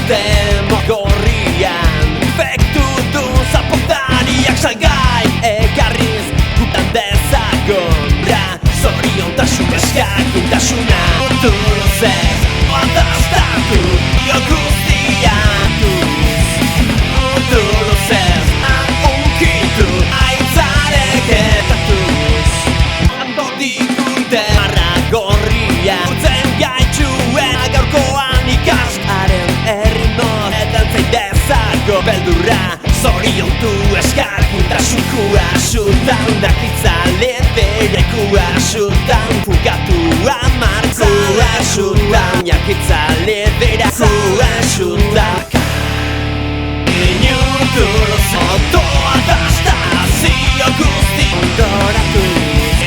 Demo gorrian Efektu du zapotariak salgai Ekarriz gutan dezagonra Zoriontasun eskakuntasuna Duzez Odastatu Io guztiatuz Duzez Unkitu Aitzareketatuz Ando digute Marra gorria Urtzen gaitxuen Gaurkoan ikaskaren erritmoz Edan zaitezako beldurra Zoriontu eskarkuntasun Sutan dakitzalen berekua Sutan fugatu amarkua Sutan jakitzalen berakua Sutan Inutu Otoa dastazio guzti Ondoratu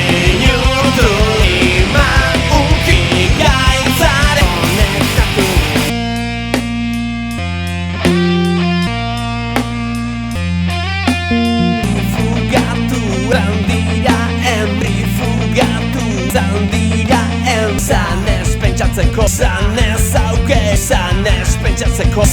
Inutu Ima unki gaitzare Honektatu Zandira enri fugatu Zandira zanez pentsatzeko Zanez auke zanez pentsatzeko